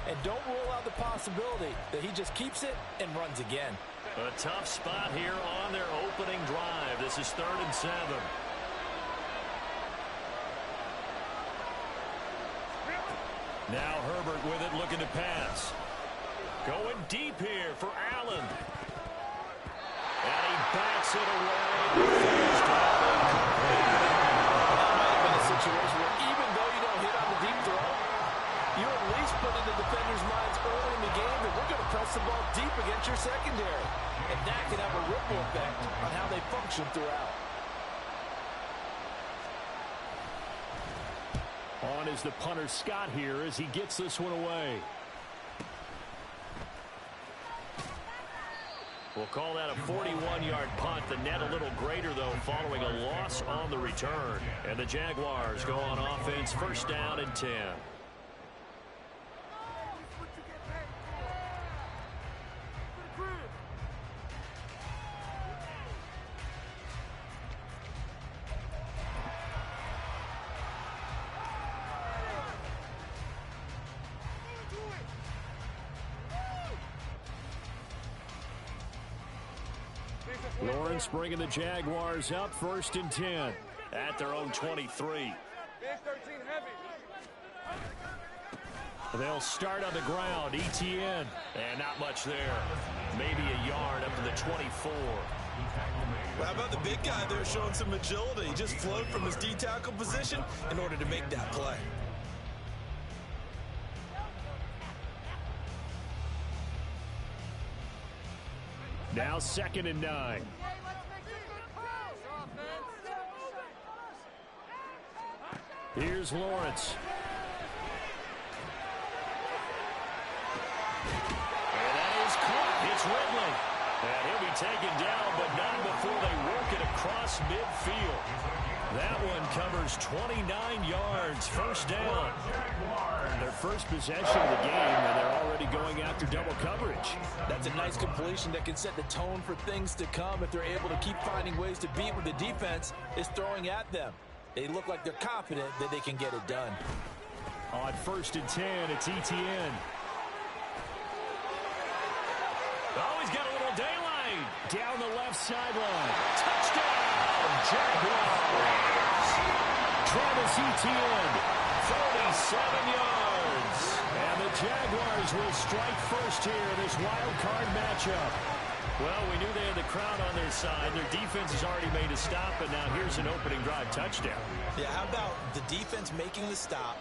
And don't rule out the possibility that he just keeps it and runs again. A tough spot here on their opening drive. This is 3rd and 7. Now Herbert with it, looking to pass. Going deep here for Allen. And he backs it away. First down. That might have been a situation where even though you don't hit on the deep throw, you at least put in the defender's minds early in the game that we're going to press the ball deep against your secondary. And that can have a ripple effect on how they function throughout. On is the punter Scott here as he gets this one away. We'll call that a 41-yard punt. The net a little greater, though, following a loss on the return. And the Jaguars go on offense, 1st down and 10. Lawrence bringing the Jaguars up, 1st and 10 at their own 23. They'll start on the ground. ETN, and not much there. Maybe a yard up to the 24. Well, how about the big guy there showing some agility? He just flowed from his D-tackle position in order to make that play. Now 2nd and 9. Here's Lawrence. And that is caught. It's Ridley. And he'll be taken down, but not before they work it across midfield. That one covers 29 yards. 1st down. Their first possession of the game, and they're already going after double coverage. That's a nice completion that can set the tone for things to come if they're able to keep finding ways to beat what the defense is throwing at them. They look like they're confident that they can get it done. On 1st and 10, it's ETN. Oh, he's got a little daylight. Down the left sideline. Touchdown, Jaguars. Travis Etienne, 47 yards. And the Jaguars will strike first here in this wild card matchup. Well, we knew they had the crowd on their side. Their defense has already made a stop, and now here's an opening drive touchdown. Yeah, how about the defense making the stop,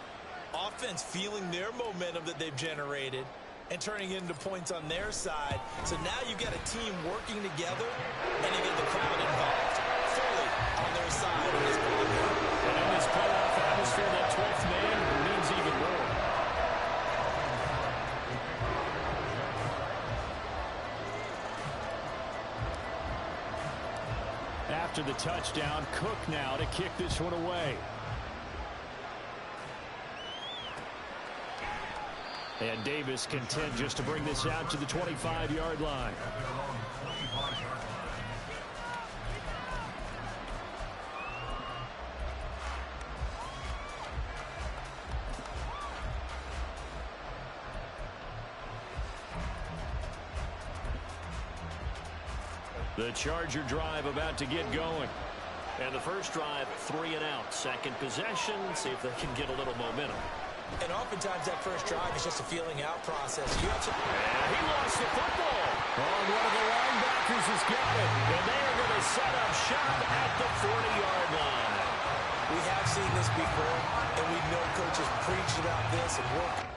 offense feeling their momentum that they've generated, and turning into points on their side. So now you've got a team working together, and you get the crowd involved fully on their side in this ball game. And in this playoff atmosphere, that 12th man means even more. After the touchdown, Cook now to kick this one away. And Davis content just to bring this out to the 25-yard line. The Charger drive about to get going. And the first drive, 3 and out. Second possession, see if they can get a little momentum. And oftentimes that first drive is just a feeling out process. You have to... And he lost the football. Oh, one of the linebackers has got it. And they are going to set up shop at the 40-yard line. We have seen this before, and we know coaches preach about this and work.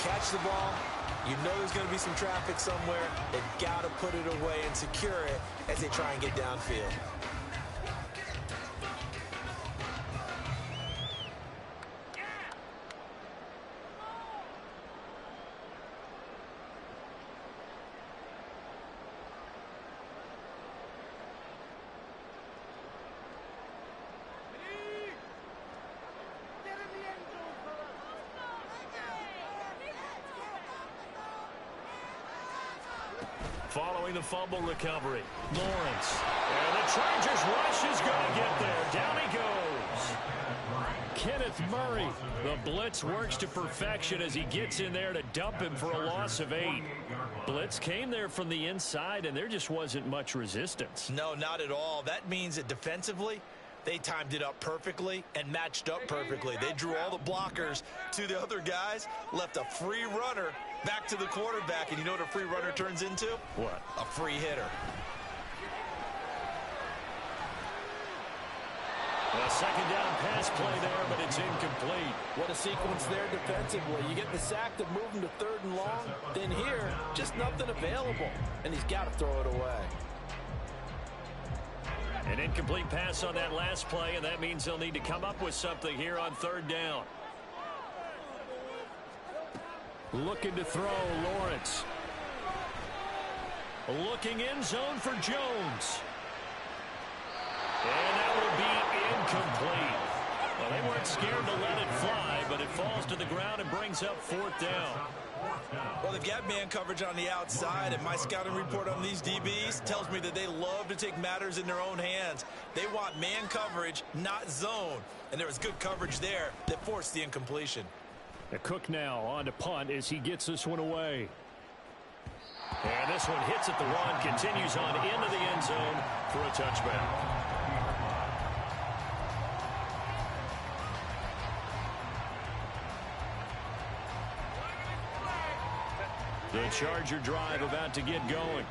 Catch the ball. You know there's going to be some traffic somewhere. They've got to put it away and secure it as they try and get downfield. following the fumble recovery. Lawrence. And the Chargers rush is going to get there. Down he goes. Kenneth Murray. The blitz works to perfection as he gets in there to dump him for a loss of 8. Blitz came there from the inside, and there just wasn't much resistance. No, not at all. That means that defensively, they timed it up perfectly and matched up perfectly. They drew all the blockers to the other guys, left a free runner back to the quarterback, and you know what a free runner turns into? What? A free hitter. A second down pass play there, but it's incomplete. What a sequence there defensively. You get the sack to move him to 3rd and long. Then here, just nothing available. And he's got to throw it away. An incomplete pass on that last play, and that means they'll need to come up with something here on 3rd down. Looking to throw, Lawrence. Looking end zone for Jones. And that will be incomplete. Well, they weren't scared to let it fly, but it falls to the ground and brings up 4th down. Well, they've got man coverage on the outside, and my scouting report on these DBs tells me that they love to take matters in their own hands. They want man coverage, not zone. And there was good coverage there that forced the incompletion. The Cook now on to punt as he gets this one away. And this one hits at the 1, continues on into the end zone for a touchback. The Charger drive about to get going.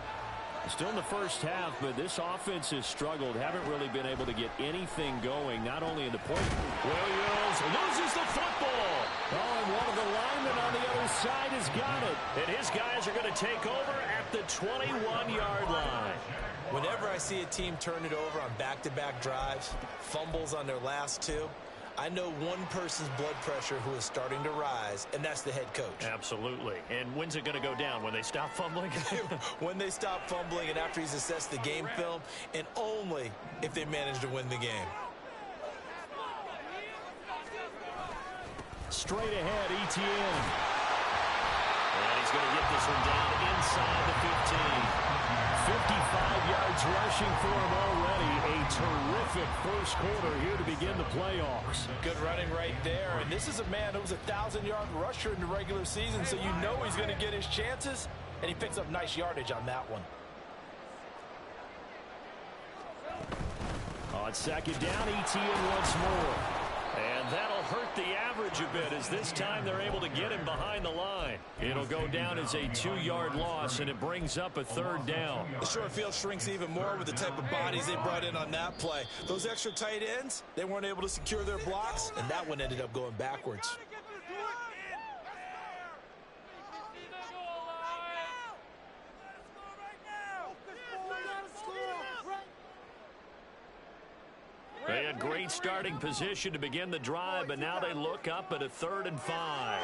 Still in the first half, but this offense has struggled. Haven't really been able to get anything going, not only in the point. Williams loses the football. Oh, and one of the linemen on the other side has got it. And his guys are going to take over at the 21-yard line. Whenever I see a team turn it over on back-to-back drives, fumbles on their last 2, I know one person's blood pressure who is starting to rise, and that's the head coach. Absolutely. And when's it going to go down? When they stop fumbling? When they stop fumbling and after he's assessed the game film, and only if they manage to win the game. Straight ahead, ETN. And he's going to get this one down inside the 15. 55 yards rushing for him already. A terrific first quarter here to begin the playoffs. Good running right there. And this is a man who was a 1,000-yard rusher in the regular season, so you know he's going to get his chances. And he picks up nice yardage on that one. On 2nd down, ETN once more. And that'll hurt the average a bit as this time they're able to get him behind the line. It'll go down as a 2-yard loss, and it brings up a 3rd down. The short field shrinks even more with the type of bodies they brought in on that play. Those extra tight ends, they weren't able to secure their blocks, and that one ended up going backwards. They had great starting position to begin the drive, but now they look up at a 3rd and 5.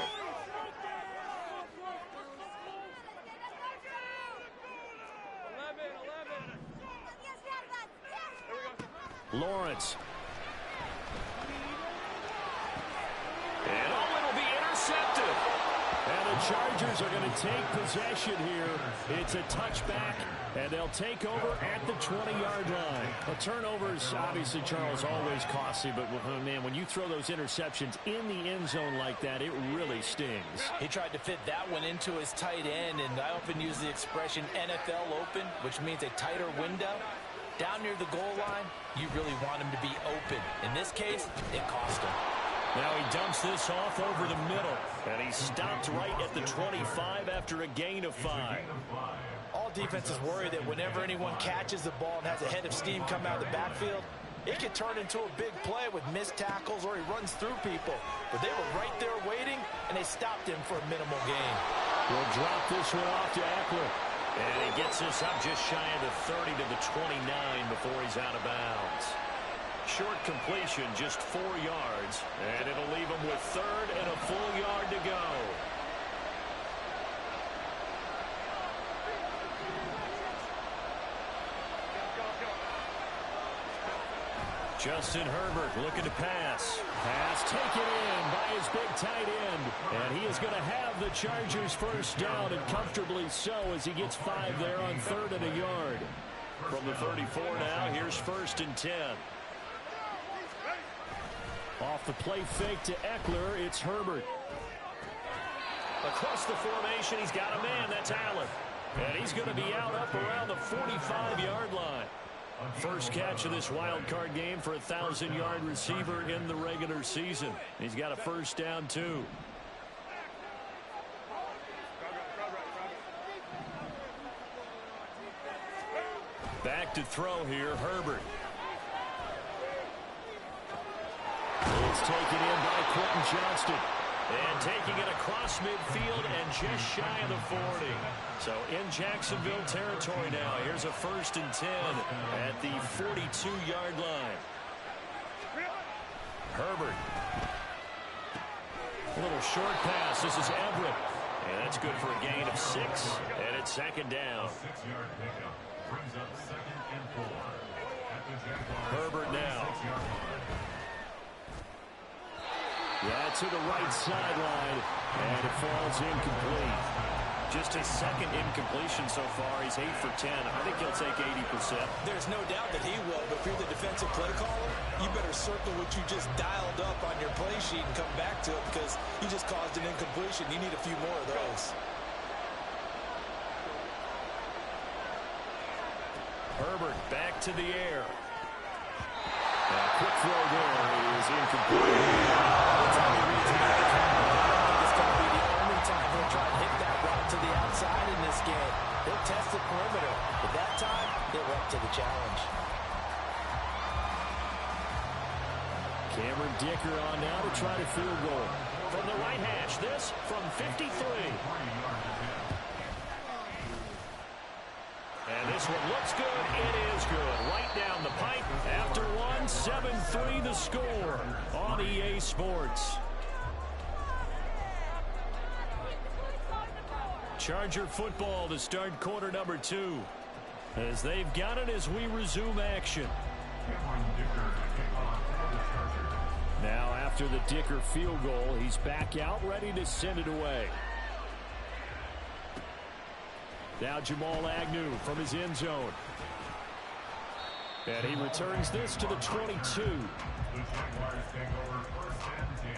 Lawrence. And it'll be intercepted. And the Chargers are going to take possession here. It's a touchback, and they'll take over at the 20-yard line. A turnover is obviously, Charles, always costly, but, oh, man, when you throw those interceptions in the end zone like that, it really stings. He tried to fit that one into his tight end, and I often use the expression NFL open, which means a tighter window. Down near the goal line, you really want him to be open. In this case, it cost him. Now he dumps this off over the middle, and he stopped right at the 25 after a gain of 5. All defenses worry that whenever anyone catches the ball and has a head of steam come out of the backfield, it can turn into a big play with missed tackles or he runs through people. But they were right there waiting, and they stopped him for a minimal gain. We'll drop this one off to Eckler. And he gets this up just shy of the 30 to the 29 before he's out of bounds. Short completion, just 4 yards, and it'll leave him with 3rd and a full yard to go. Justin Herbert looking to pass. Pass taken in by his big tight end. And he is going to have the Chargers first down, and comfortably so, as he gets 5 there on 3rd and a yard. From the 34 now, here's 1st and 10. Off the play fake to Eckler, it's Herbert. Across the formation, he's got a man. That's Allen. And he's going to be out up around the 45-yard line. First catch of this wild card game for a 1,000-yard receiver in the regular season. He's got a first down, too. Back to throw here, Herbert. It's taken in by Quentin Johnston. And taking it across midfield and just shy of the 40. So in Jacksonville territory now. Here's a 1st and 10 at the 42-yard line. Herbert. A little short pass. This is Everett. And that's good for a gain of 6. And it's 2nd down. Herbert now. Yeah, to the right sideline, and it falls incomplete. Just his 2nd incompletion so far. He's 8 for 10. I think he'll take 80%. There's no doubt that he will, but if you're the defensive play caller, you better circle what you just dialed up on your play sheet and come back to it, because you just caused an incompletion. You need a few more of those. Herbert back to the air. A quick throw there is incomplete. Every time he reads it, it's going to be the only time he'll try to hit that route to the outside in this game. He'll test the perimeter, but that time, they went to the challenge. Cameron Dicker on now to try to field goal. From the right hash, this from 53. And this one looks good. It is good. Right down the pipe. After one, 7-3 the score on EA Sports. Charger football to start quarter number 2. As they've got it as we resume action. Now after the Dicker field goal, he's back out ready to send it away. Now Jamal Agnew from his end zone. And he returns this to the 22. The Jaguars take over 1st and 10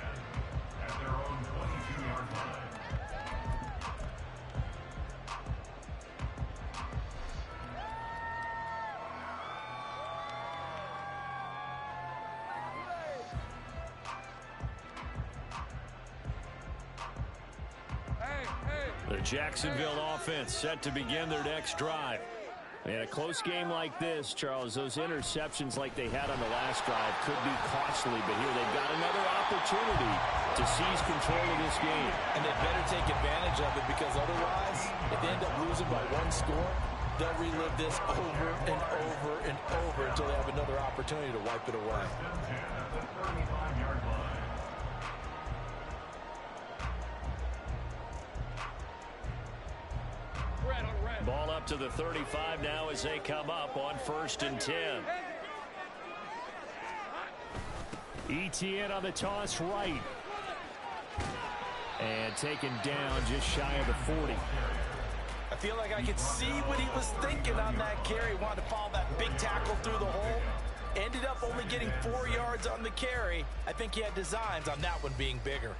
at their own 22-yard line. The Jacksonville offense set to begin their next drive. In a close game like this, Charles, those interceptions like they had on the last drive could be costly, but here they've got another opportunity to seize control of this game. And they better take advantage of it, because otherwise, if they end up losing by 1 score, they'll relive this over and over and over until they have another opportunity to wipe it away. Ball up to the 35 now as they come up on 1st and 10. ETN on the toss right. And taken down just shy of the 40. I feel like I could see what he was thinking on that carry. Wanted to follow that big tackle through the hole. Ended up only getting 4 yards on the carry. I think he had designs on that one being bigger.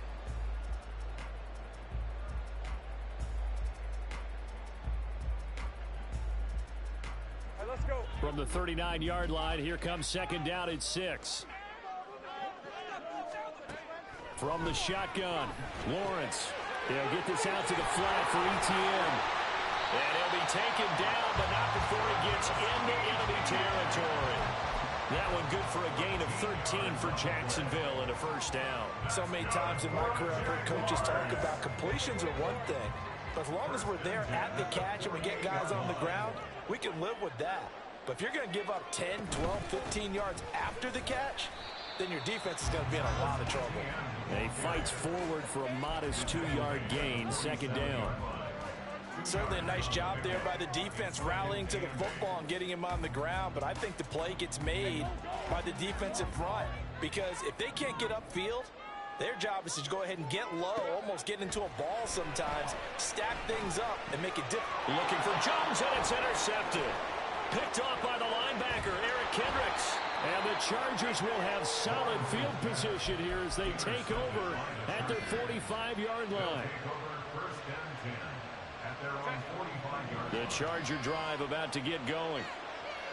From the 39-yard line, here comes 2nd down at 6. From the shotgun, Lawrence. He'll get this out to the flat for ETN. And he'll be taken down, but not before he gets into enemy territory. That one good for a gain of 13 for Jacksonville and a first down. So many times in my career, I've heard coaches talk about completions are one thing. But as long as we're there at the catch and we get guys on the ground, we can live with that. But if you're going to give up 10, 12, 15 yards after the catch, then your defense is going to be in a lot of trouble. He fights forward for a modest 2-yard gain, 2nd down. Certainly a nice job there by the defense rallying to the football and getting him on the ground, but I think the play gets made by the defensive front because if they can't get upfield, their job is to go ahead and get low, almost get into a ball sometimes, stack things up, and make it difficult. Looking for Jones, and it's intercepted. Picked off by the linebacker, Eric Kendricks. And the Chargers will have solid field position here as they take over at their 45-yard line. The Charger drive about to get going.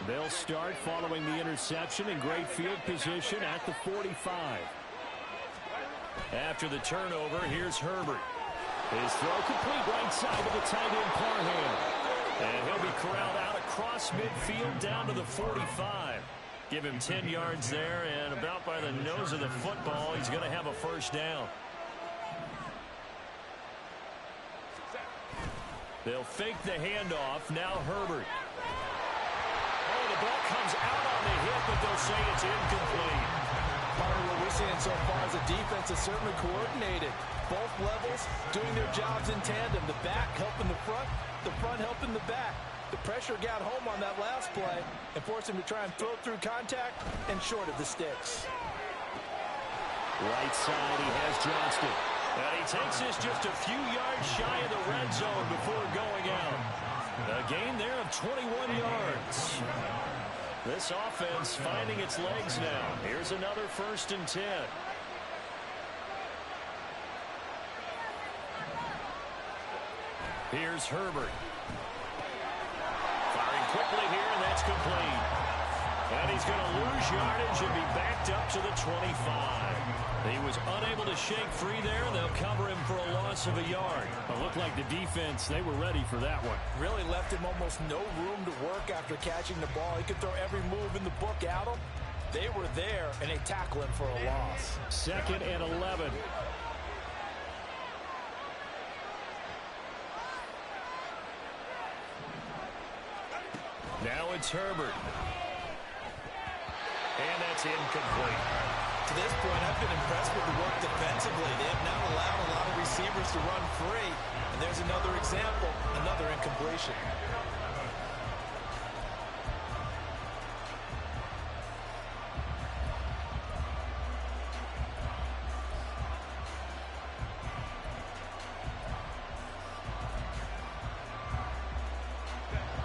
They'll start following the interception in great field position at the 45. After the turnover, here's Herbert. His throw complete right side of the tight end Parham. And he'll be corralled out across midfield down to the 45. Give him 10 yards there, and about by the nose of the football, he's going to have a first down. They'll fake the handoff. Now Herbert. Oh, the ball comes out on the hip, but they'll say it's incomplete. What we're seeing so far is the defense is certainly coordinated. Both levels doing their jobs in tandem. The back helping the front helping the back. The pressure got home on that last play and forced him to try and throw through contact and short of the sticks. Right side, he has Johnston. And he takes this just a few yards shy of the red zone before going out. A gain there of 21 yards. This offense finding its legs now. Here's another 1st and 10. Here's Herbert. Firing quickly here, and that's complete. And he's going to lose yardage and be backed up to the 25. He was unable to shake free there, and they'll cover him for a loss of a yard. It looked like the defense, they were ready for that one. Really left him almost no room to work after catching the ball. He could throw every move in the book at him. They were there, and they tackle him for a loss. 2nd and 11. Now it's Herbert. And that's incomplete. To this point, I've been impressed with the work defensively. They have not allowed a lot of receivers to run free. And there's another example, another incompletion.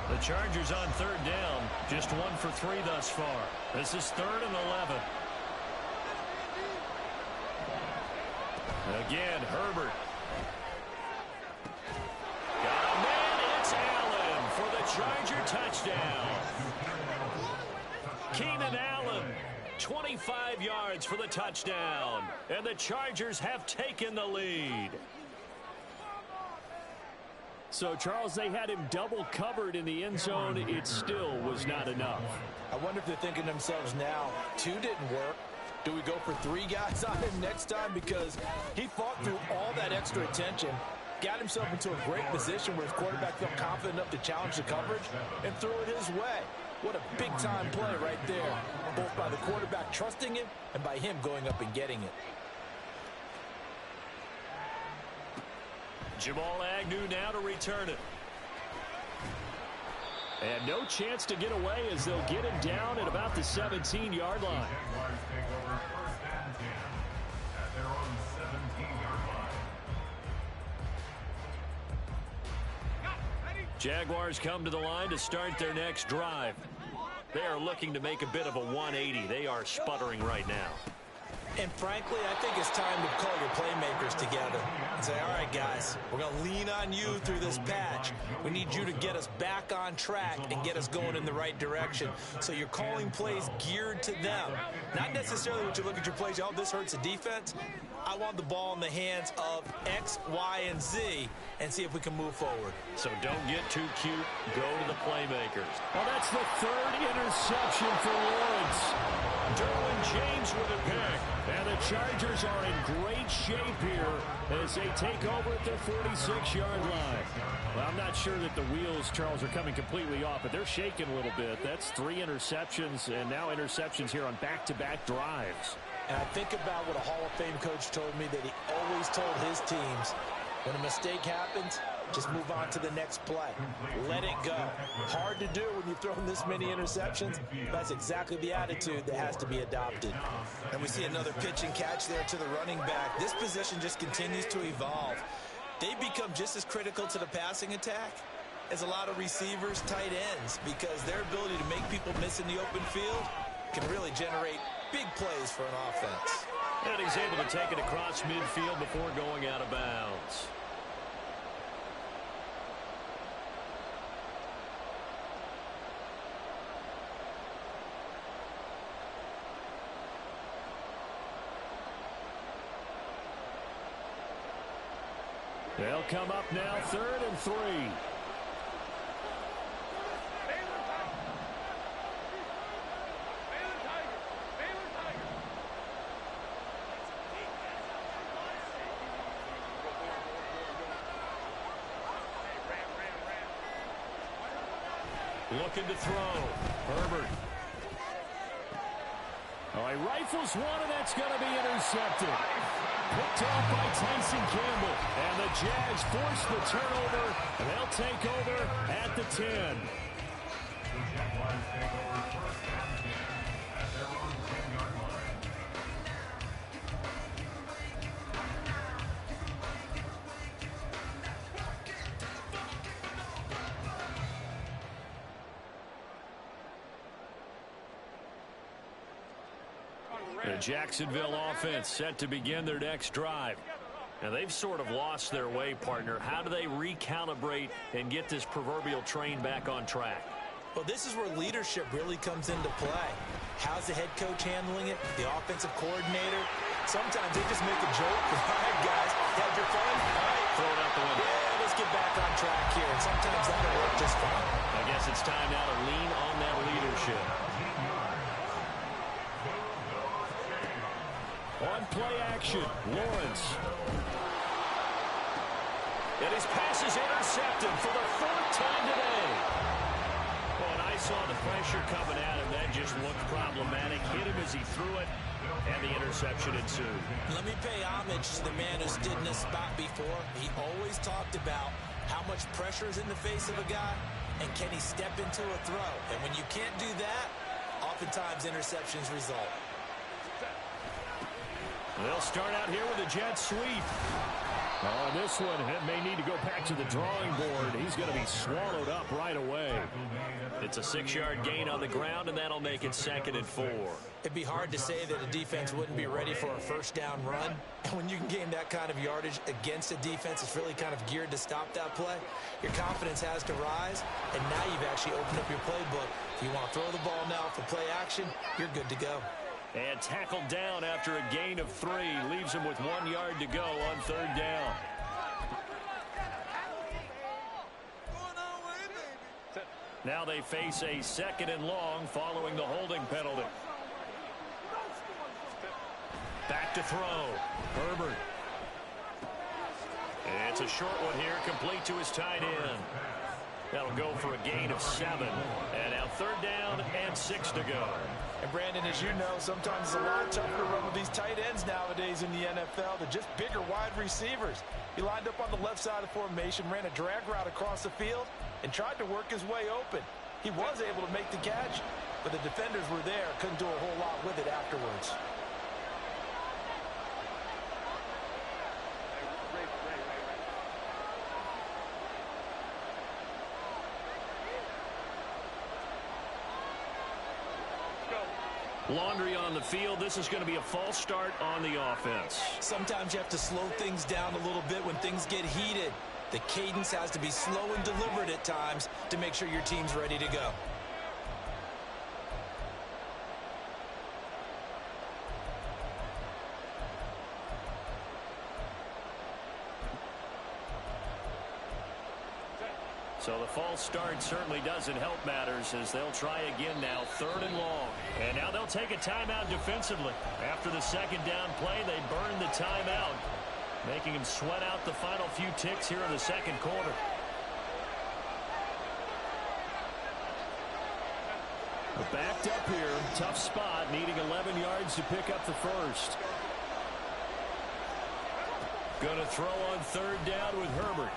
The Chargers on 3rd down, just 1 for 3 thus far. This is 3rd and 11. Again, Herbert. Got a man, it's Allen for the Charger touchdown. Keenan Allen, 25 yards for the touchdown. And the Chargers have taken the lead. So, Charles, they had him double covered in the end zone. It still was not enough. I wonder if they're thinking to themselves now, 2 didn't work. Do we go for 3 guys on him next time? Because he fought through all that extra attention, got himself into a great position where his quarterback felt confident enough to challenge the coverage and threw it his way. What a big-time play right there, both by the quarterback trusting him and by him going up and getting it. Jamal Agnew now to return it. And no chance to get away as they'll get him down at about the 17-yard line. Jaguars come to the line to start their next drive. They are looking to make a bit of a 180. They are sputtering right now. And frankly, I think it's time to call your playmakers together and say, all right, guys, we're going to lean on you through this patch. We need you to get us back on track and get us going in the right direction. So you're calling plays geared to them. Not necessarily when you look at your plays, oh, this hurts the defense. I want the ball in the hands of X, Y, and Z and see if we can move forward. So don't get too cute. Go to the playmakers. Well, that's the 3rd interception for Lawrence. Derwin James with a pick. And the Chargers are in great shape here as they take over at their 46-yard line. Well, I'm not sure that the wheels, Charles, are coming completely off, but they're shaking a little bit. That's 3 interceptions and now interceptions here on back-to-back drives. And I think about what a Hall of Fame coach told me that he always told his teams, when a mistake happens, Just move on to the next play. Let it go. Hard to do when you've thrown this many interceptions. That's exactly the attitude that has to be adopted. And we see another pitch and catch there to the running back. This position just continues to evolve. They become just as critical to the passing attack as a lot of receivers, tight ends, because their ability to make people miss in the open field can really generate big plays for an offense. And he's able to take it across midfield before going out of bounds. They'll come up now, 3rd and 3. Looking to throw. Herbert. Oh, he rifles one, and that's going to be intercepted. Picked off by Tyson Campbell. And the Jags force the turnover, and they'll take over at the 10. The Jaguars take over 1st and 10 at their own 10-yard line. The Jacksonville offense set to begin their next drive. Now, they've sort of lost their way, partner. How do they recalibrate and get this proverbial train back on track? Well, this is where leadership really comes into play. How's the head coach handling it? The offensive coordinator? Sometimes they just make a joke. All right, guys, had your fun? All right. Throw it out the window. Yeah, let's get back on track here. And sometimes that'll work just fine. I guess it's time now to lean on that leadership. On play action, Lawrence. And his pass is intercepted for the 4th time today. Well, and I saw the pressure coming at him. That just looked problematic. Hit him as he threw it, and the interception ensued. Let me pay homage to the man who stood in this spot before. He always talked about how much pressure is in the face of a guy, and can he step into a throw. And when you can't do that, oftentimes interceptions result. They'll start out here with a jet sweep. Oh, this one may need to go back to the drawing board. He's going to be swallowed up right away. It's a 6-yard gain on the ground, and that'll make it 2nd and 4. It'd be hard to say that a defense wouldn't be ready for a first down run. And when you can gain that kind of yardage against a defense that's really kind of geared to stop that play, your confidence has to rise, and now you've actually opened up your playbook. If you want to throw the ball now for play action, you're good to go. And tackled down after a gain of 3. Leaves him with 1 yard to go on 3rd down. Now they face a 2nd and long following the holding penalty. Back to throw. Herbert. It's a short one here, complete to his tight end. That'll go for a gain of 7. And now 3rd down and 6 to go. And Brandon, as you know, sometimes it's a lot tougher to run with these tight ends nowadays in the NFL. They're just bigger wide receivers. He lined up on the left side of the formation, ran a drag route across the field, and tried to work his way open. He was able to make the catch, but the defenders were there, couldn't do a whole lot with it afterwards. Laundry on the field. This is going to be a false start on the offense. Sometimes you have to slow things down a little bit when things get heated. The cadence has to be slow and deliberate at times to make sure your team's ready to go. So the false start certainly doesn't help matters as they'll try again now, 3rd and long. And now they'll take a timeout defensively. After the 2nd down play, they burn the timeout, making him sweat out the final few ticks here in the 2nd quarter. Backed up here, tough spot, needing 11 yards to pick up the first. Going to throw on 3rd down with Herbert.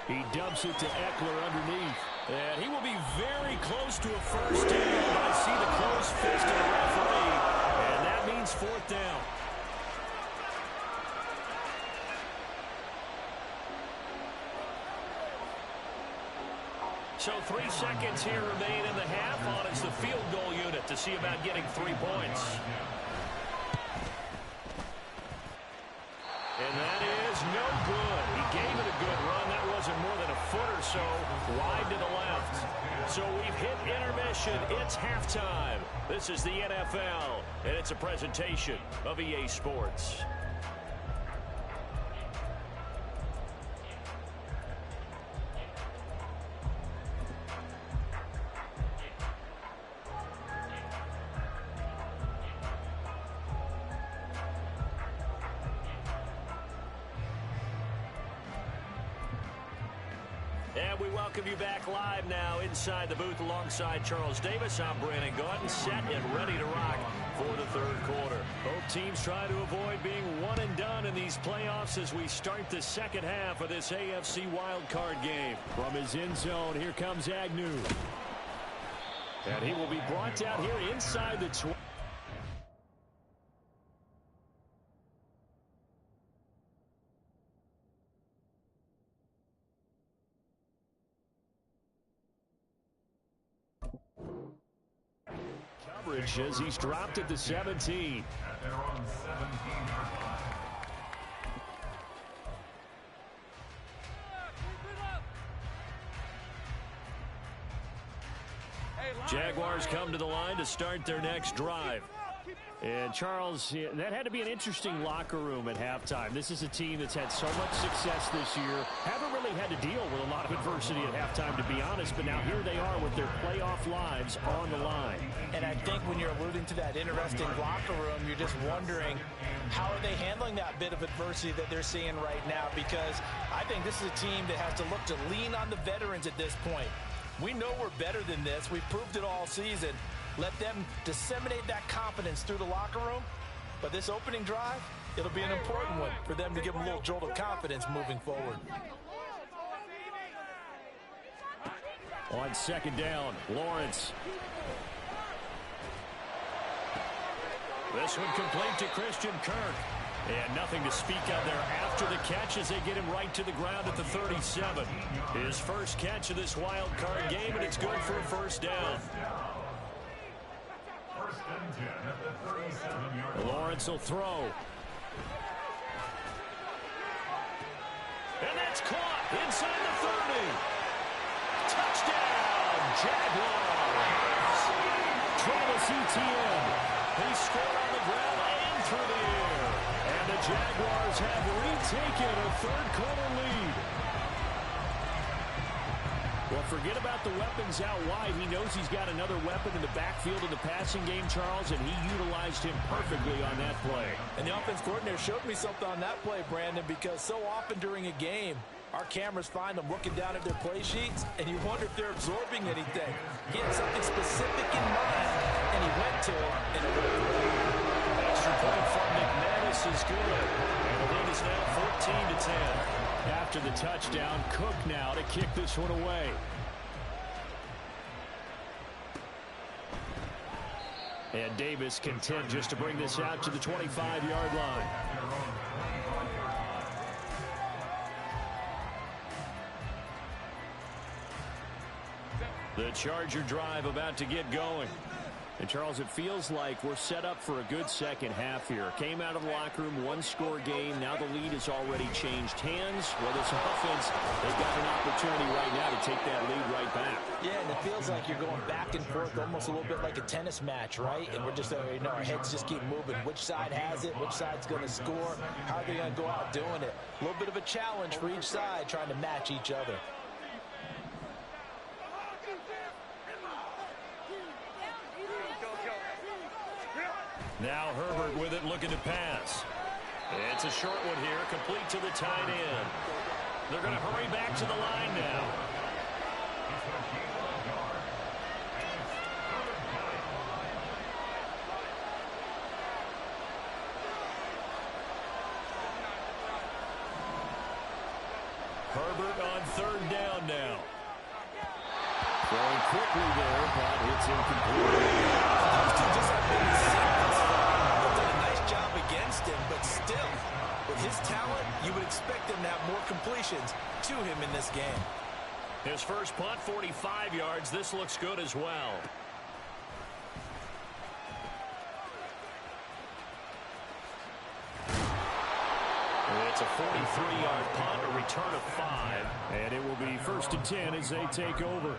He dumps it to Eckler underneath. And he will be very close to a first down. I see the closed fist of the referee. And that means fourth down. So 3 seconds here remain in the half on it's the field goal unit to see about getting 3 points. And that is no good. He gave it a good run. That wasn't more than a foot or so wide to the left. So we've hit intermission. It's halftime. This is the NFL, and it's a presentation of EA Sports. And we welcome you back live now inside the booth alongside Charles Davis. I'm Brandon Gaudin, set and ready to rock for the third quarter. Both teams try to avoid being one and done in these playoffs as we start the second half of this AFC wildcard game. From his end zone, here comes Agnew. And he will be brought down here inside the 20. As he's dropped at the 17. At their own 17-yard line. Jaguars come to the line to start their next drive. And Charles, that had to be an interesting locker room at halftime. This is a team that's had so much success this year. Haven't really had to deal with a lot of adversity at halftime, to be honest. But now here they are with their playoff lives on the line. And I think when you're alluding to that interesting locker room, you're just wondering how are they handling that bit of adversity that they're seeing right now? Because I think this is a team that has to look to lean on the veterans at this point. We know we're better than this. We've proved it all season. Let them disseminate that confidence through the locker room. But this opening drive, it'll be an important one for them to give them a little jolt of confidence moving forward. On second down, Lawrence. This one complete to Christian Kirk. And nothing to speak of there after the catch as they get him right to the ground at the 37. His first catch of this wild card game, and it's good for a first down. Lawrence will throw. And that's caught inside the 30. Touchdown, Jaguars. Travis Etienne. He scored on the ground and through the air. And the Jaguars have retaken a third quarter lead. Well, forget about the weapons out wide. He knows he's got another weapon in the backfield in the passing game, Charles, and he utilized him perfectly on that play. And the offense coordinator showed me something on that play, Brandon, because so often during a game, our cameras find them looking down at their play sheets, and you wonder if they're absorbing anything. He had something specific in mind, and he went to it, and it worked. Extra point from McManus is good. And the lead is now 14-10. After the touchdown, Cook now to kick this one away. And Davis content just to bring this out to the 25-yard line. The Charger drive about to get going. And, Charles, it feels like we're set up for a good second half here. Came out of the locker room, one-score game. Now the lead has already changed hands. Well, this offense, they've got an opportunity right now to take that lead right back. Yeah, and it feels like you're going back and forth almost a little bit like a tennis match, right? And we're just, our heads just keep moving. Which side has it? Which side's going to score? How are they going to go out doing it? A little bit of a challenge for each side trying to match each other. Now Herbert with it, looking to pass. It's a short one here, complete to the tight end. They're going to hurry back to the line now. Herbert on third down now. Throwing quickly there, but it's incomplete. Those two just have been sequence. They've done a nice job against him, but still, with his talent, you would expect him to have more completions to him in this game. His first punt, 45 yards. This looks good as well. It's a 43-yard punt, a return of 5. And it will be 1st and 10 as they take over.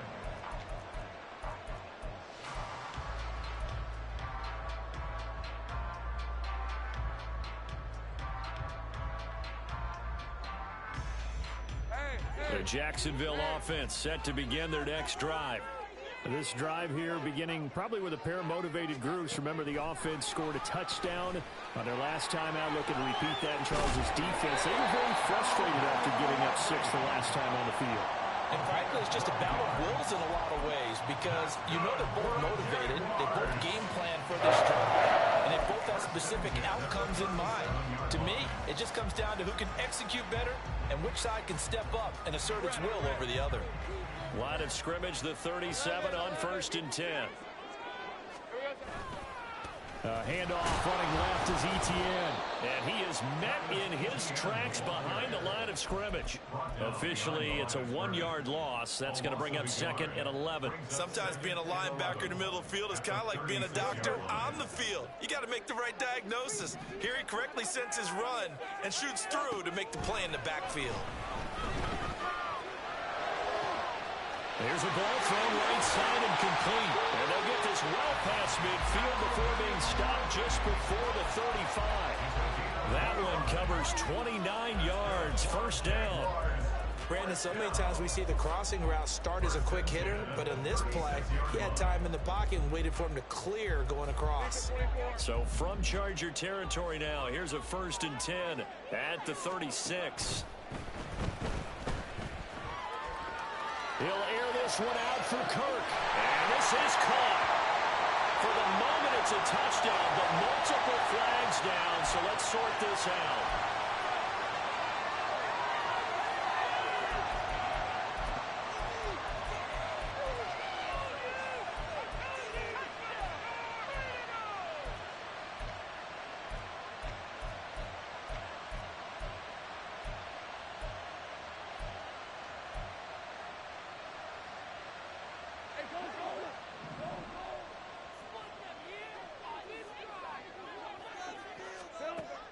The Jacksonville offense set to begin their next drive. This drive here beginning probably with a pair of motivated groups. Remember, the offense scored a touchdown on their last time out. Looking to repeat that in Charles' defense. They were very frustrated after giving up 6 the last time on the field. And frankly, it's just a battle of wills in a lot of ways because you know they're both motivated. They both game plan for this drive. And they both have specific outcomes in mind. To me, it just comes down to who can execute better and which side can step up and assert its will over the other. Line of scrimmage, the 37 on 1st and 10. Handoff running left is ETN. And he is met in his tracks behind the line of scrimmage. Officially, it's a 1-yard loss. That's going to bring up 2nd and 11. Sometimes being a linebacker in the middle of the field is kind of like being a doctor on the field. You got to make the right diagnosis. Here he correctly senses run and shoots through to make the play in the backfield. There's a ball thrown right side and complete. And they'll get this well past midfield before being stopped just before the 35. That one covers 29 yards. 1st down. Brandon, so many times we see the crossing route start as a quick hitter, but in this play, he had time in the pocket and waited for him to clear going across. So from Charger territory now, here's a 1st and 10 at the 36. He'll air this one out for Kirk. And this is caught. For the moment, it's a touchdown, but multiple flags down, so let's sort this out.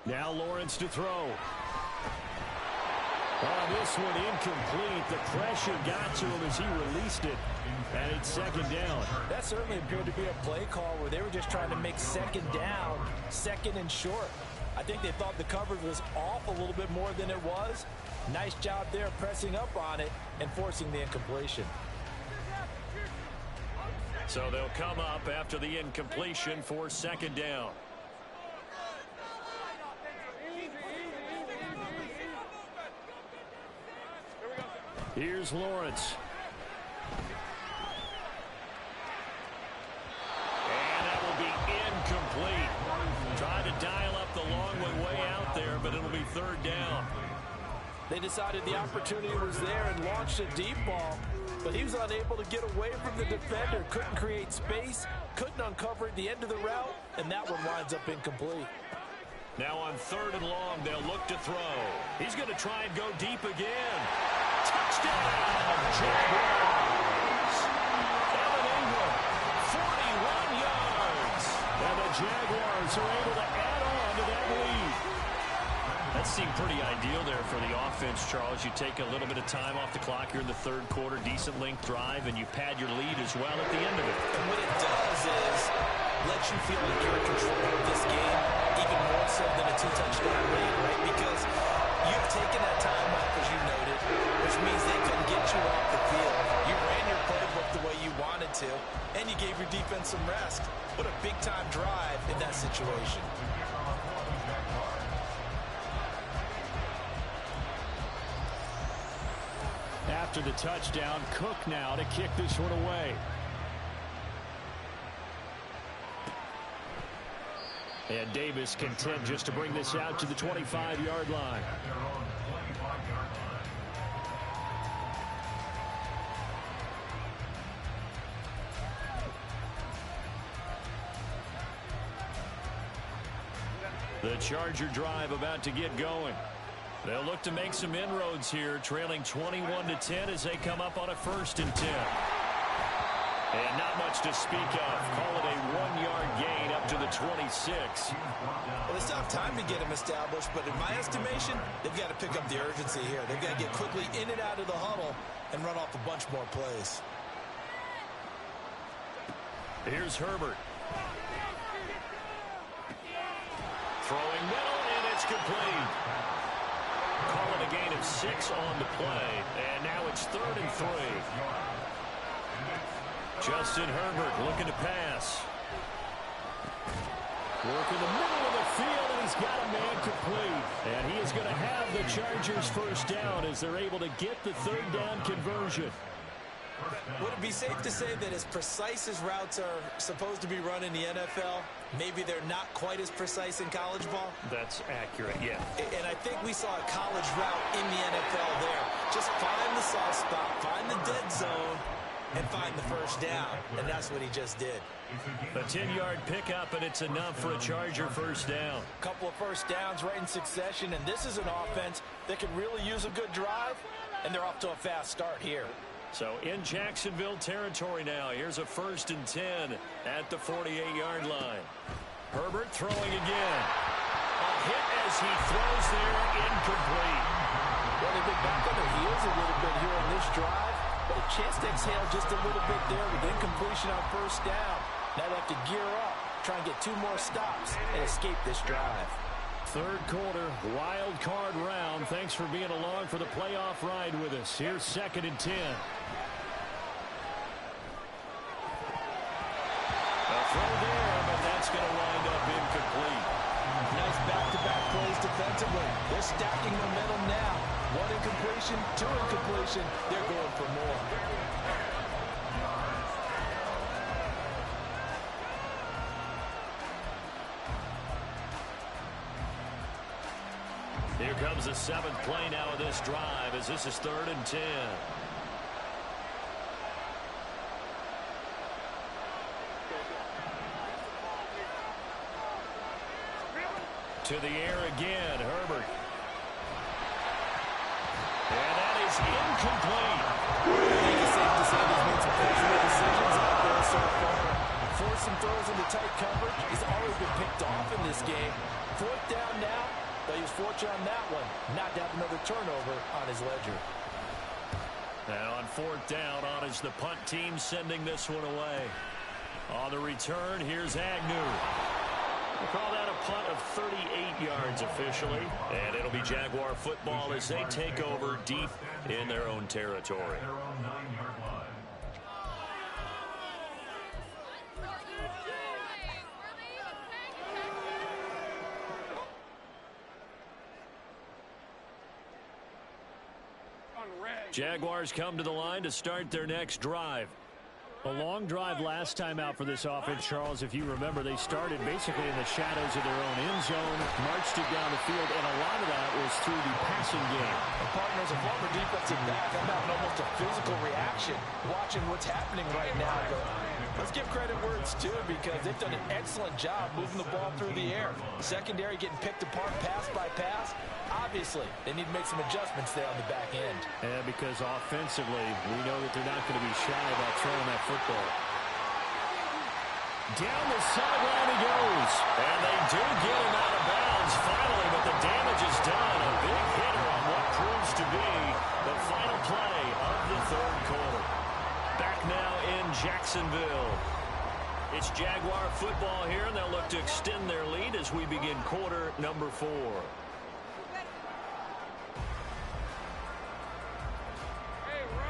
Now Lawrence to throw. Oh, this one incomplete. The pressure got to him as he released it. And it's 2nd down. That certainly appeared to be a play call where they were just trying to make 2nd down, 2nd and short. I think they thought the coverage was off a little bit more than it was. Nice job there pressing up on it and forcing the incompletion. So they'll come up after the incompletion for 2nd down. Here's Lawrence. And that will be incomplete. Tried to dial up the long way out there, but it'll be 3rd down. They decided the opportunity was there and launched a deep ball, but he was unable to get away from the defender. Couldn't create space, couldn't uncover the end of the route, and that one winds up incomplete. Now on 3rd and long, they'll look to throw. He's going to try and go deep again. Touchdown, Jaguars. Evan Ingram, 41 yards. And the Jaguars are able to add on to that lead. That seemed pretty ideal there for the offense, Charles. You take a little bit of time off the clock here in the 3rd quarter, decent length drive, and you pad your lead as well at the end of it. And what it does is let you feel like you're in control of this game, even more so than a 2-touchdown lead, right? Because you've taken that time off, as you noted, which means they couldn't get you off the field. You ran your playbook the way you wanted to, and you gave your defense some rest. What a big-time drive in that situation. After the touchdown, Cook now to kick this one away. And Davis content just to bring this out to the 25-yard line. The Charger drive about to get going. They'll look to make some inroads here, trailing 21-10 as they come up on a 1st and 10. And not much to speak of. Call it a 1-yard gain up to the 26. Well, it's not time to get him established, but in my estimation, they've got to pick up the urgency here. They've got to get quickly in and out of the huddle and run off a bunch more plays. Here's Herbert. Throwing middle, and it's complete. Call it a gain of 6 on the play, and now it's 3rd and 3. Justin Herbert looking to pass. Working the middle of the field, and he's got a man complete. And he is going to have the Chargers 1st down as they're able to get the 3rd down conversion. Would it be safe to say that as precise as routes are supposed to be run in the NFL, maybe they're not quite as precise in college ball? That's accurate, yeah. And I think we saw a college route in the NFL there. Just find the soft spot, find the dead zone, and find the 1st down. And that's what he just did. A 10-yard pickup, and it's enough for a Charger 1st down. Couple of 1st downs right in succession, and this is an offense that can really use a good drive, and they're off to a fast start here. So in Jacksonville territory now. Here's a 1st and 10 at the 48-yard line. Herbert throwing again. A hit as he throws there, incomplete. Well, they've been back on their heels a little bit here on this drive, but a chance to exhale just a little bit there with incompletion on 1st down. Now they have to gear up, try and get 2 more stops, and escape this drive. 3rd quarter, wild card round. Thanks for being along for the playoff ride with us. Here's 2nd and 10. A throw there, but that's going to wind up incomplete. Nice back-to-back plays defensively. They're stacking momentum now. 1 incompletion, 2 incompletion. They're going for more. Here comes the 7th play now of this drive as this is 3rd and 10. To the air again, Herbert. And that is incomplete. I think it's safe to say there's been some questionable decisions out there so far. Forcing throws into tight coverage. He's always been picked off in this game. 4th down now. But he was fortunate on that one, not to have another turnover on his ledger. And on 4th down, on is the punt team sending this one away. On the return, here's Agnew. We'll call that a punt of 38 yards officially. And it'll be Jaguar football as they take over deep in their own territory. Jaguars come to the line to start their next drive. A long drive last time out for this offense, Charles. If you remember, they started basically in the shadows of their own end zone, marched it down the field, and a lot of that was through the passing game. Partner, as a former defensive back, I'm having almost a physical reaction watching what's happening right now. But let's give credit where it's due because they've done an excellent job moving the ball through the air. Secondary getting picked apart pass by pass. Obviously, they need to make some adjustments there on the back end. And because offensively, we know that they're not going to be shy about throwing that football. Down the sideline he goes. And they do get him out of bounds finally, but the damage is done. A big hitter on what proves to be the final play of the 3rd quarter. Back now in Jacksonville. It's Jaguar football here, and they'll look to extend their lead as we begin quarter number 4.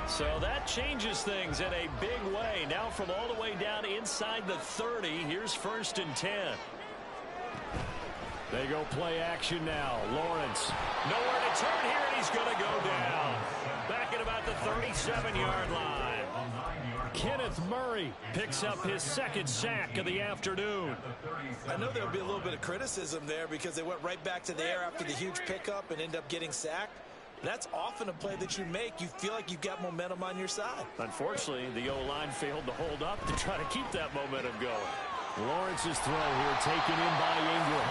So that changes things in a big way. Now from all the way down inside the 30, here's 1st and 10. They go play action now. Lawrence. Nowhere to turn here, and he's going to go down. Back at about the 37-yard line. Kenneth Murray picks up his 2nd sack of the afternoon. I know there'll be a little bit of criticism there because they went right back to the air after the huge pickup and end up getting sacked. That's often a play that you make. You feel like you've got momentum on your side. Unfortunately, the O-line failed to hold up to try to keep that momentum going. Lawrence's throw here taken in by Ingram.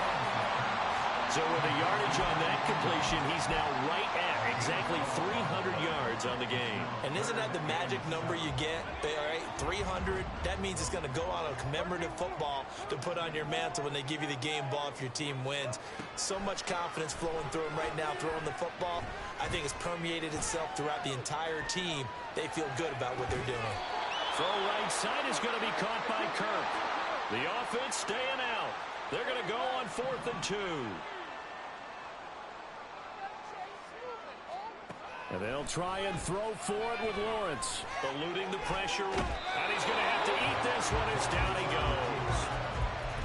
So with the yardage on that completion, he's now right at exactly 300 yards on the game. And isn't that the magic number you get? All right, 300. That means it's going to go on a commemorative football to put on your mantle when they give you the game ball if your team wins. So much confidence flowing through him right now, throwing the football. I think it's permeated itself throughout the entire team. They feel good about what they're doing. Throw right side is going to be caught by Kirk. The offense staying out. They're going to go on 4th and 2. And they'll try and throw for it with Lawrence. Eluding the pressure. And he's going to have to eat this one as down he goes.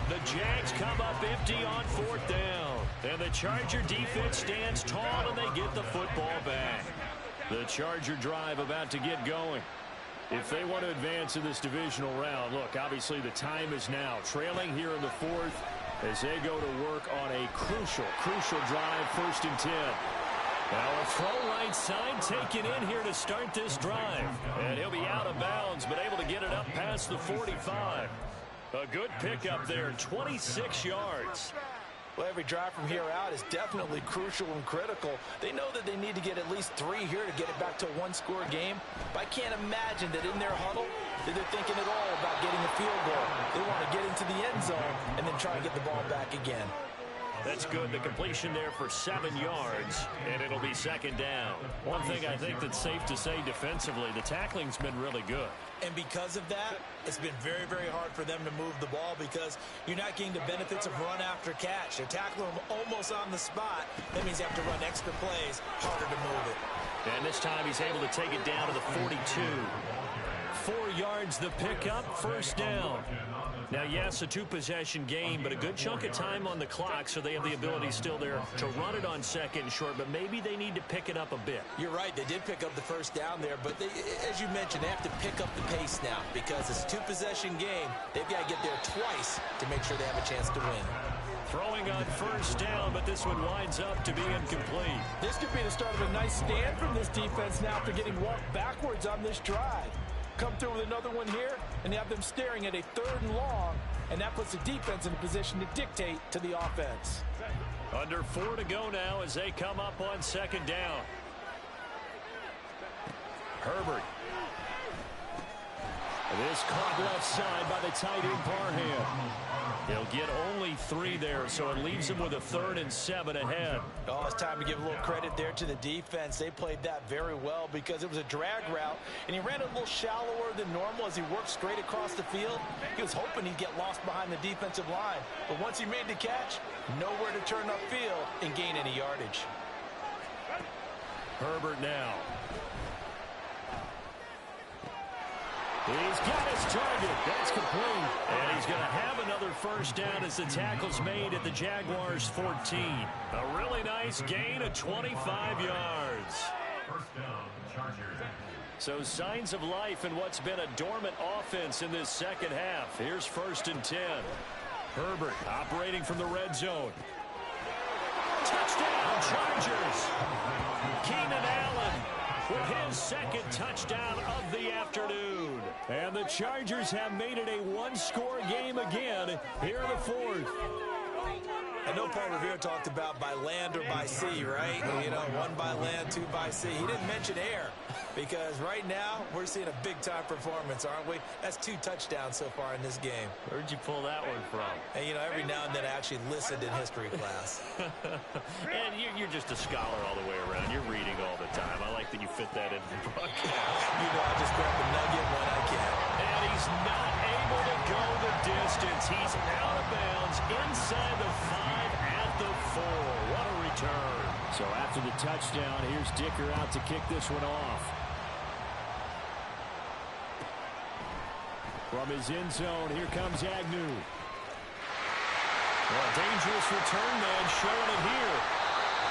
The Jags come up empty on 4th down. And the Charger defense stands tall and they get the football back. The Charger drive about to get going. If they want to advance in this divisional round, look, obviously the time is now. Trailing here in the 4th as they go to work on a crucial drive, 1st and 10. Now a throw right side taken in here to start this drive. And he'll be out of bounds, but able to get it up past the 45. A good pickup there, 26 yards. Well, every drive from here out is definitely crucial and critical. They know that they need to get at least 3 here to get it back to a one-score game. But I can't imagine that in their huddle that they're thinking at all about getting a field goal. They want to get into the end zone and then try and get the ball back again. That's good. The completion there for 7 yards, and it'll be 2nd down. One thing I think that's safe to say defensively, the tackling's been really good. And because of that, it's been very, very hard for them to move the ball because you're not getting the benefits of run after catch. They're tackling them almost on the spot. That means you have to run extra plays, harder to move it. And this time he's able to take it down to the 42. 4 yards the pickup, 1st down. Now, yes, a 2-possession game, but a good chunk of time on the clock, so they have the ability still there to run it on 2nd and short, but maybe they need to pick it up a bit. You're right. They did pick up the 1st down there, but as you mentioned, they have to pick up the pace now because it's a 2-possession game. They've got to get there twice to make sure they have a chance to win. Throwing on 1st down, but this one winds up to be incomplete. This could be the start of a nice stand from this defense now after getting walked backwards on this drive. Come through with another one here, and you have them staring at a 3rd and long, and that puts the defense in a position to dictate to the offense. Under 4 to go now as they come up on 2nd down. Herbert. This caught left side by the tight end Parham. He'll get only 3 there, so it leaves him with a 3rd and 7 ahead. Oh, it's time to give a little credit there to the defense. They played that very well because it was a drag route, and he ran a little shallower than normal as he worked straight across the field. He was hoping he'd get lost behind the defensive line, but once he made the catch, nowhere to turn upfield and gain any yardage. Herbert now. He's got his target. That's complete. And he's going to have another 1st down as the tackle's made at the Jaguars' 14. A really nice gain of 25 yards. 1st down, Chargers. So signs of life in what's been a dormant offense in this 2nd half. Here's 1st and 10. Herbert operating from the red zone. Touchdown, Chargers. Keenan Allen with his 2nd touchdown of the afternoon. And the Chargers have made it a one-score game again here in the 4th. I know Paul Revere talked about by land or by sea, right? You know, 1 by land, 2 by sea. He didn't mention air because right now we're seeing a big-time performance, aren't we? That's 2 touchdowns so far in this game. Where'd you pull that one from? And, you know, every now and then I actually listened in history class. And you're just a scholar all the way around. You're reading all the time. I like that you fit that into the broadcast. You know, I just grab the nugget when I can. And he's not able to go the distance. He's out of bounds inside the 5 at the 4. What a return. So after the touchdown, here's Dicker out to kick this one off. From his end zone, here comes Agnew. Well, a dangerous return man showing it here.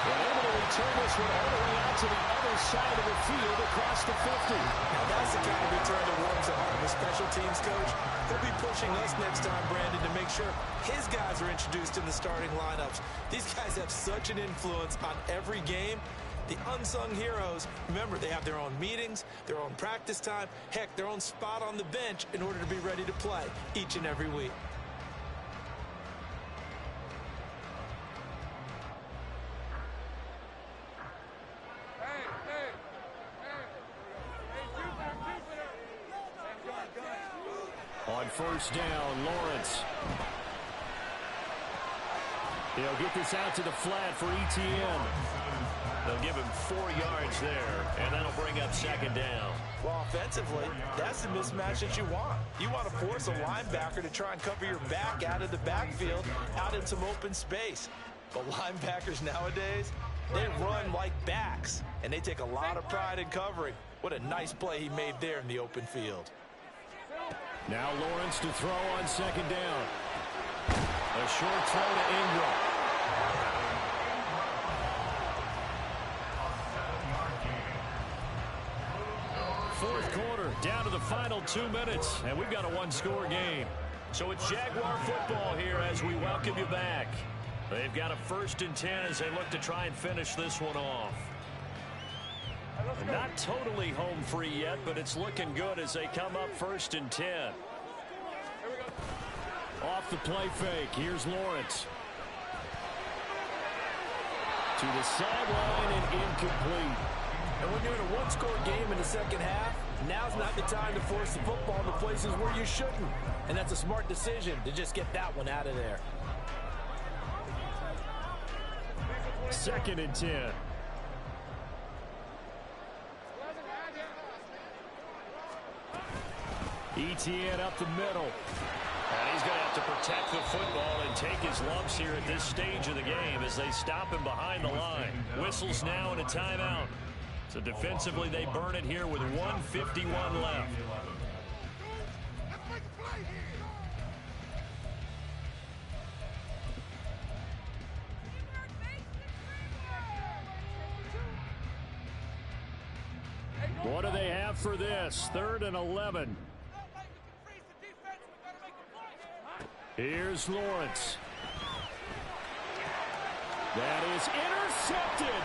But able to return this one all the way out to the other side of the field across the 50. Now that's the kind of return that warms the heart of a special teams coach. He'll be pushing us next time, Brandon, to make sure his guys are introduced in the starting lineups. These guys have such an influence on every game. The unsung heroes, remember, they have their own meetings, their own practice time, heck, their own spot on the bench in order to be ready to play each and every week. first down. Lawrence. He'll get this out to the flat for ETN. They'll give him 4 yards there, and that'll bring up second down. Well, offensively, that's the mismatch that you want. You want to force a linebacker to try and cover your back out of the backfield, out in some open space. But linebackers nowadays, they run like backs, and they take a lot of pride in covering. What a nice play he made there in the open field. Now Lawrence to throw on second down. A short throw to Ingram. Fourth quarter, down to the final 2 minutes, and we've got a one-score game. So it's Jaguar football here as we welcome you back. They've got a 1st and 10 as they look to try and finish this one off. Not totally home free yet, but it's looking good as they come up 1st and 10. Off the play fake, here's Lawrence. To the sideline and incomplete. And when you're in a one-score game in the second half, now's not the time to force the football into places where you shouldn't. And that's a smart decision to just get that one out of there. 2nd and 10. ETN up the middle. And he's going to have to protect the football and take his lumps here at this stage of the game as they stop him behind the line. Whistles now and a timeout. So defensively, they burn it here with 1:51 left. What do they have for this? 3rd and 11. Here's Lawrence. That is intercepted.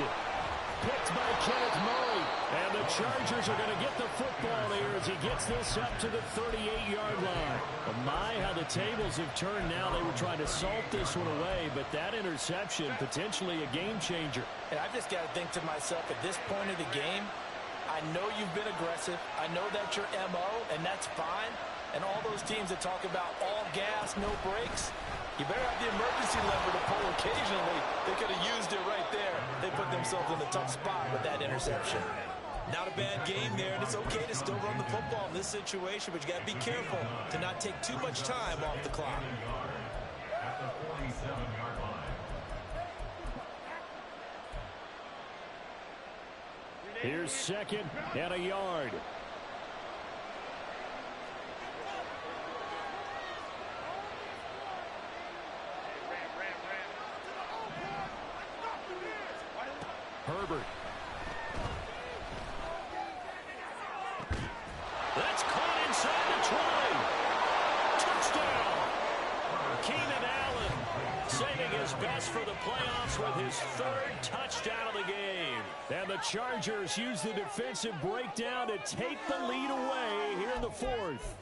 Picked by Kenneth Murray. And the Chargers are going to get the football here as he gets this up to the 38-yard line. But my, how the tables have turned now. They were trying to salt this one away, but that interception, potentially a game changer. And I've just got to think to myself, at this point of the game, I know you've been aggressive. I know that's your MO, and that's fine. And all those teams that talk about all gas, no brakes, you better have the emergency lever to pull occasionally. They could have used it right there. They put themselves in a tough spot with that interception. Not a bad game there, and it's okay to still run the football in this situation, but you got to be careful to not take too much time off the clock. At the 47-yard line. Here's 2nd and a yard. Herbert. That's caught inside the 20. Touchdown. Keenan Allen saving his best for the playoffs with his 3rd touchdown of the game. And the Chargers use the defensive breakdown to take the lead away here in the 4th.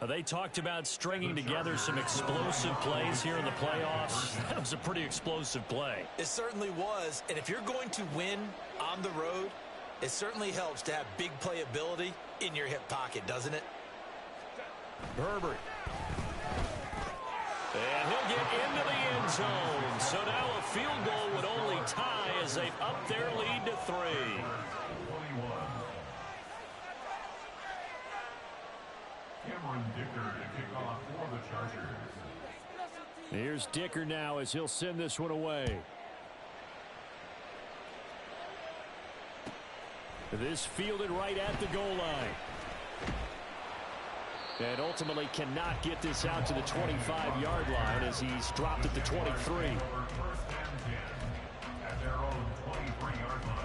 They talked about stringing together some explosive plays here in the playoffs. That was a pretty explosive play. It certainly was, and if you're going to win on the road, it certainly helps to have big playability in your hip pocket, doesn't it? Herbert. And he'll get into the end zone. So now a field goal would only tie as they've upped their lead to 3. Cameron Dicker to kick off for the Chargers. Here's Dicker now as he'll send this one away. This fielded right at the goal line. And ultimately cannot get this out to the 25-yard line as he's dropped at the 23. First and 10 at their own 23-yard line.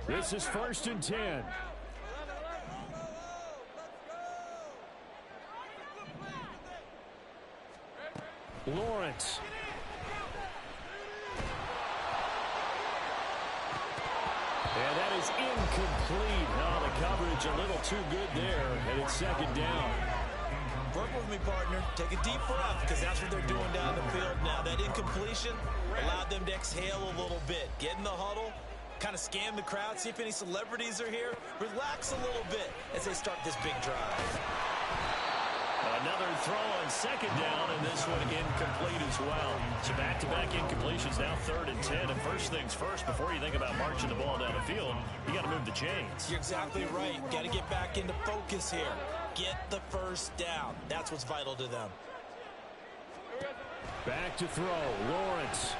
This is 1st and 10. Lawrence. And that is incomplete. Oh, the coverage a little too good there, and it's second down. Work with me, partner. Take a deep breath, because that's what they're doing down the field now. That incompletion allowed them to exhale a little bit. Get in the huddle, kind of scan the crowd, see if any celebrities are here. Relax a little bit as they start this big drive. Another throw on second down, and this one incomplete as well. So back-to-back incompletions, now 3rd and 10. And first things first, before you think about marching the ball down the field, you got to move the chains. You're exactly right. Got to get back into focus here. Get the first down. That's what's vital to them. Back to throw. Lawrence.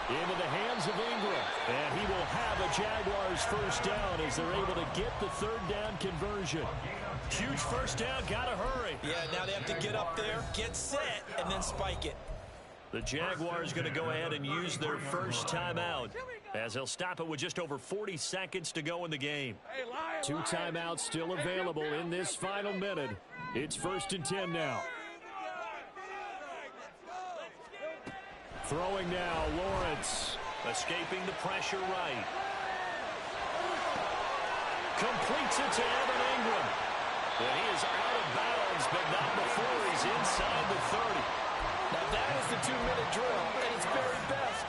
Into the hands of Ingram. And he will have a Jaguars first down as they're able to get the 3rd down conversion. Huge first down. Got to hurry. Yeah, now they have to get up there, get set, and then spike it. The Jaguars going to go ahead and use their first timeout as they'll stop it with just over 40 seconds to go in the game. 2 timeouts still available in this final minute. It's 1st and 10 now. Throwing now, Lawrence. Escaping the pressure right. Completes it to Evan Ingram. And he is out of bounds, but not before he's inside the 30. Now that is the 2-minute drill at its very best.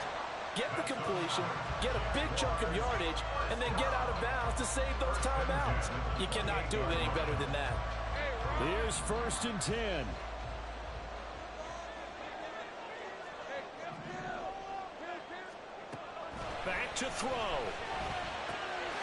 Get the completion, get a big chunk of yardage, and then get out of bounds to save those timeouts. You cannot do it any better than that. Here's 1st and 10. Back to throw.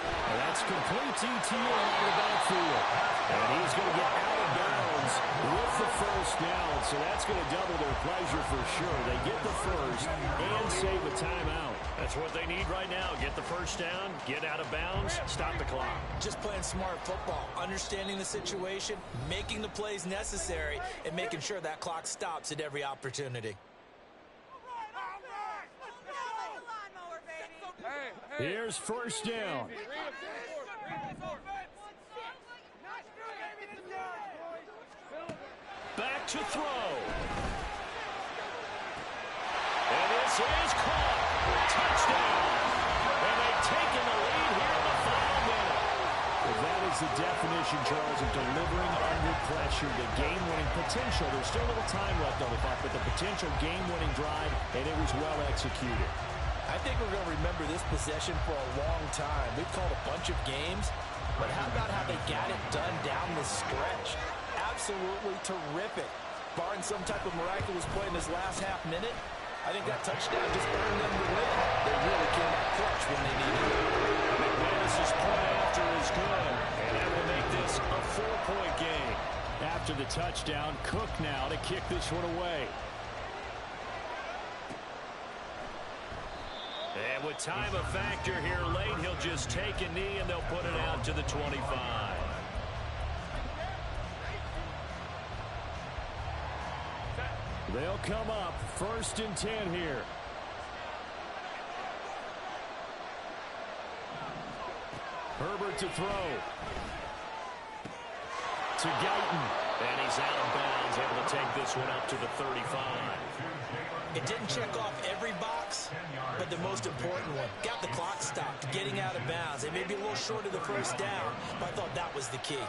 And that's complete TTMN out of the backfield. And he's going to get out of bounds with the first down. So that's going to double their pleasure for sure. They get the first and save a timeout. That's what they need right now. Get the first down, get out of bounds, stop the clock. Just playing smart football, understanding the situation, making the plays necessary, and making sure that clock stops at every opportunity. Here's first down. Back to throw. And this is caught. Touchdown. And they've taken the lead here in the final minute. Well, that is the definition, Charles, of delivering under pressure. The game-winning potential. There's still a little time left on the clock, but the potential game-winning drive, and it was well executed. I think we're going to remember this possession for a long time. We've called a bunch of games, but how about how they got it done down the stretch? Absolutely terrific. Barring some type of miraculous play in this last half minute, I think that touchdown just earned them the win. They really came out clutch when they needed it. McManus's point after is good, and that will make this a 4-point game. After the touchdown, Cook now to kick this one away. And with time a factor here late, he'll just take a knee and they'll put it out to the 25. They'll come up 1st and 10 here. Herbert to throw. To Guyton. And he's out of bounds, able to take this one up to the 35. It didn't check off every box, but the most important one. Got the clock stopped, getting out of bounds. They may be a little short of the first down, but I thought that was the key.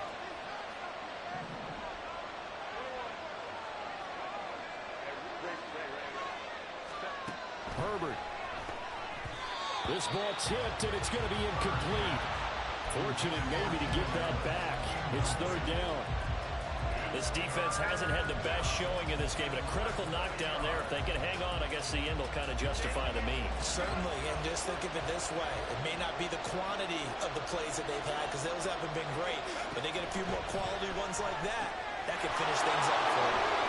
Herbert. This ball tipped, and it's going to be incomplete. Fortunate maybe to get that back. It's 3rd down. This defense hasn't had the best showing in this game, but a critical knockdown there. If they can hang on, I guess the end will kind of justify the means. Certainly, and just think of it this way. It may not be the quantity of the plays that they've had, because those haven't been great, but they get a few more quality ones like that. That could finish things up for them.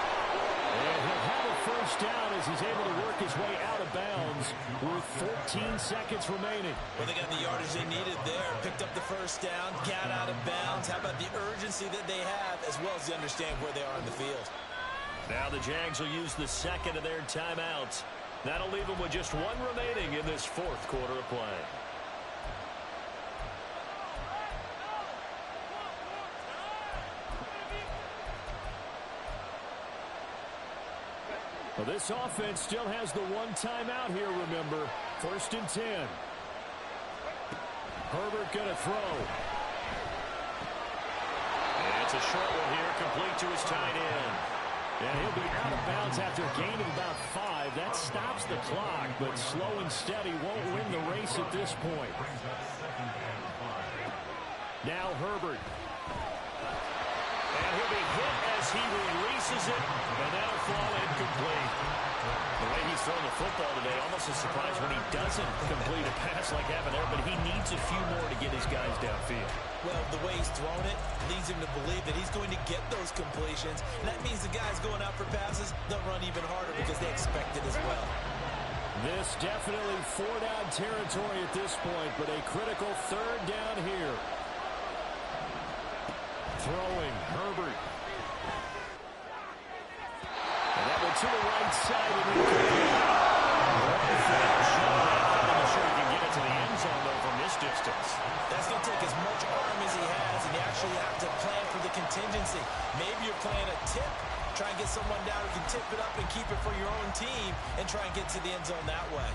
And he'll have a first down as he's able to work his way out of bounds with 14 seconds remaining. Well, they got the yardage they needed there. Picked up the first down, got out of bounds. How about the urgency that they have, as well as they understand where they are in the field? Now the Jags will use the second of their timeouts. That'll leave them with just one remaining in this 4th quarter of play. Well, this offense still has the one timeout here, remember. 1st and 10. Herbert going to throw. And it's a short one here, complete to his tight end. And he'll be out of bounds after a gain of about 5. That stops the clock, but slow and steady won't win the race at this point. Now Herbert. And he'll be hit as he releases it, and that'll fall incomplete. The way he's throwing the football today, almost a surprise when he doesn't complete a pass like having there, but he needs a few more to get his guys downfield. Well, the way he's thrown it leads him to believe that he's going to get those completions. And that means the guys going out for passes, they'll run even harder because they expect it as well. This definitely 4-down territory at this point, but a critical 3rd down here. Throwing, Herbert. And that one to the right side. And he One final shot. I'm not sure he can get it to the end zone, though, from this distance. That's going to take as much arm as he has, and you actually have to plan for the contingency. Maybe you're playing a tip, try and get someone down who can tip it up and keep it for your own team and try and get to the end zone that way.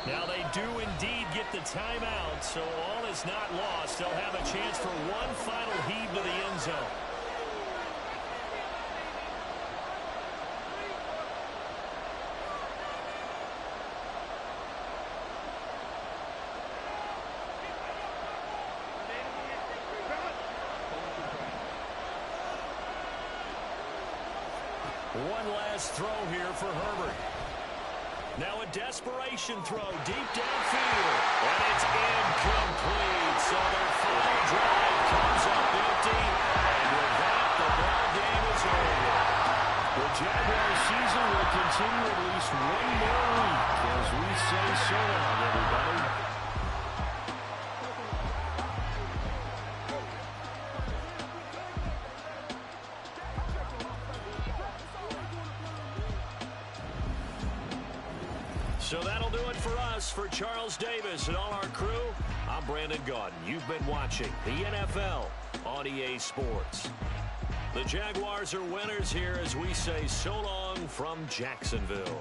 Now they do indeed get the timeout, so all is not lost. They'll have a chance for one final heave to the end zone. One last throw here for Herbert. Now a desperation throw deep downfield. And it's incomplete. So their final drive comes up empty. And with that, the ball game is over. The Jaguars season will continue at least one more week as we say so long, everybody. So that'll do it for us. For Charles Davis and all our crew, I'm Brandon Gaudin. You've been watching the NFL on EA Sports. The Jaguars are winners here as we say so long from Jacksonville.